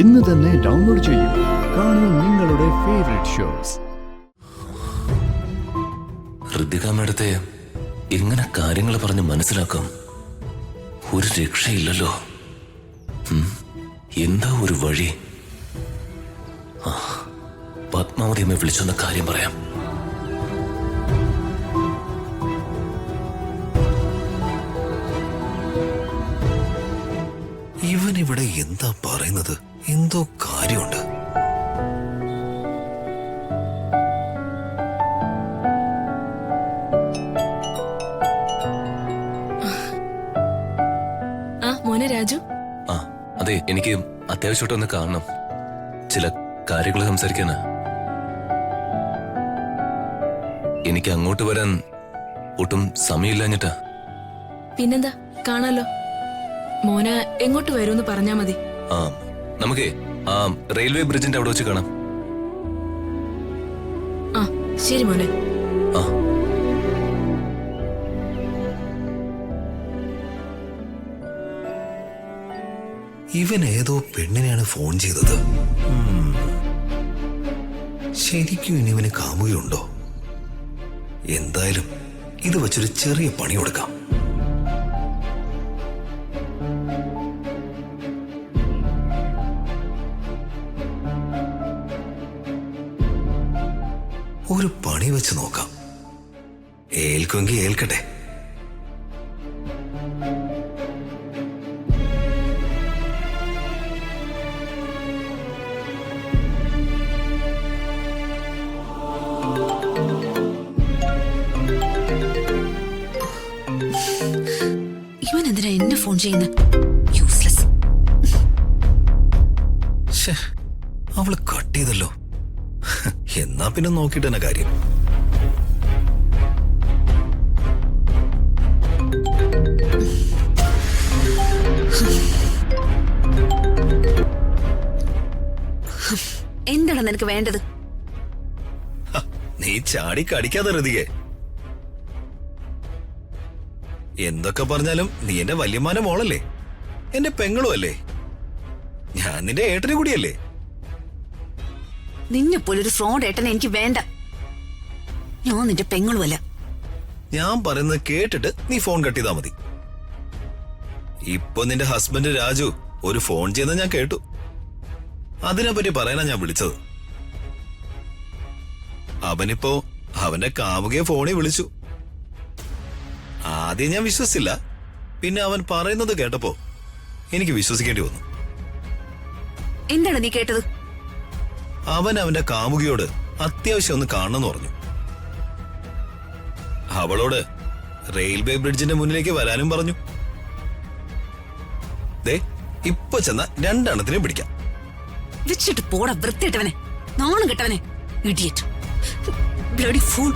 ഇന്ന് തന്നെ ഡൗൺലോഡ് ചെയ്യൂ. കാണൂ നിങ്ങളുടെ ഫേവറേറ്റ് ഷോസ്. ഋതിക മേഡത്തെ എങ്ങനെ കാര്യങ്ങൾ പറഞ്ഞ് മനസ്സിലാക്കാം? ഒരു രക്ഷയില്ലല്ലോ. എന്താ ഒരു വഴി? പത്മാവതി അമ്മയെ വിളിച്ചൊന്ന കാര്യം പറയാം. ഇവനിവിടെ എന്താ പറയുന്നത്? എന്തോ കാര്യമുണ്ട്. മോനെ രാജു. അതെ, എനിക്ക് അത്യാവശ്യമായിട്ടൊന്ന് കാണണം. ചില കാര്യങ്ങൾ സംസാരിക്കാനാ. എനിക്ക് അങ്ങോട്ട് വരാൻ ഒട്ടും സമയമില്ലാഞ്ഞിട്ടാ. പിന്നെന്താ, കാണാലോ. മോന് എങ്ങോട്ട് വരുമെന്ന് പറഞ്ഞാ മതി. നമുക്ക് റെയിൽവേ ബ്രിഡ്ജിന്റെ അവിടെ വെച്ച് കാണാം. ശരി മോനെ. ഇവൻ ഏതോ പെണ്ണിനെയാണ് ഫോൺ ചെയ്തത്. ശരിക്കും ഇനി ഇവന് കാമുകയുണ്ടോ? എന്തായാലും ഇത് വെച്ചൊരു ചെറിയ പണി കൊടുക്കാം. ഒരു പണി വെച്ച് നോക്കാം. ഏൽക്കുമെങ്കിൽ ഏൽക്കട്ടെ. ഇവൻ എന്തിനാ എന്നെ ഫോൺ ചെയ്യുന്നത്? യൂസ്ലെസ്. അവള് കട്ട് ചെയ്തല്ലോ. എന്നാ പിന്നെ നോക്കിട്ട് തന്നെ കാര്യം. എന്താണ് നിനക്ക് വേണ്ടത്? നീ ചാടി കടിക്കാതെ ഋതികേ. എന്തൊക്കെ പറഞ്ഞാലും നീ എന്റെ വല്യമ്മാന്റെ മോളല്ലേ, എന്റെ പെങ്ങളും അല്ലേ, ഞാൻ നിന്റെ ഏട്ടനെ കൂടിയല്ലേ. നിന്നെ പോലൊരു ഫ്രോഡ് ഏട്ടനെ എനിക്ക് വേണ്ട. ഞാൻ നിന്റെ പെങ്ങളുമല്ല. ഞാൻ പറയുന്നത് കേട്ടിട്ട് നീ ഫോൺ കട്ട് ചെയ്താ മതി. ഇപ്പൊ നിന്റെ ഹസ്ബൻഡ് രാജു ഒരു ഫോൺ ചെയ്യുന്നത് ഞാൻ കേട്ടു. അതിനെപ്പറ്റി പറയാനാ ഞാൻ വിളിച്ചത്. അവനിപ്പോ അവന്റെ കാമുകയെ ഫോണിൽ വിളിച്ചു. ആദ്യം ഞാൻ വിശ്വസിച്ചില്ല. പിന്നെ അവൻ പറയുന്നത് കേട്ടപ്പോ എനിക്ക് വിശ്വസിക്കേണ്ടി വന്നു. എന്താണ് നീ കേട്ടത്? അവൻ അവന്റെ കാമുകിയോട് അത്യാവശ്യം ഒന്ന് കാണണമെന്ന് പറഞ്ഞു. അവളോട് റെയിൽവേ ബ്രിഡ്ജിന്റെ മുന്നിലേക്ക് വരാനും പറഞ്ഞു. ദേ ഇപ്പൊ ചെന്ന രണ്ടെണ്ണത്തിനെ പിടിക്കാം. വെച്ചിട്ട് പോടാ വൃത്തിയിട്ടവനെ, നാണം കെട്ടവനെ, ഇഡിയറ്റ്, ബ്ലഡി ഫൂൾ.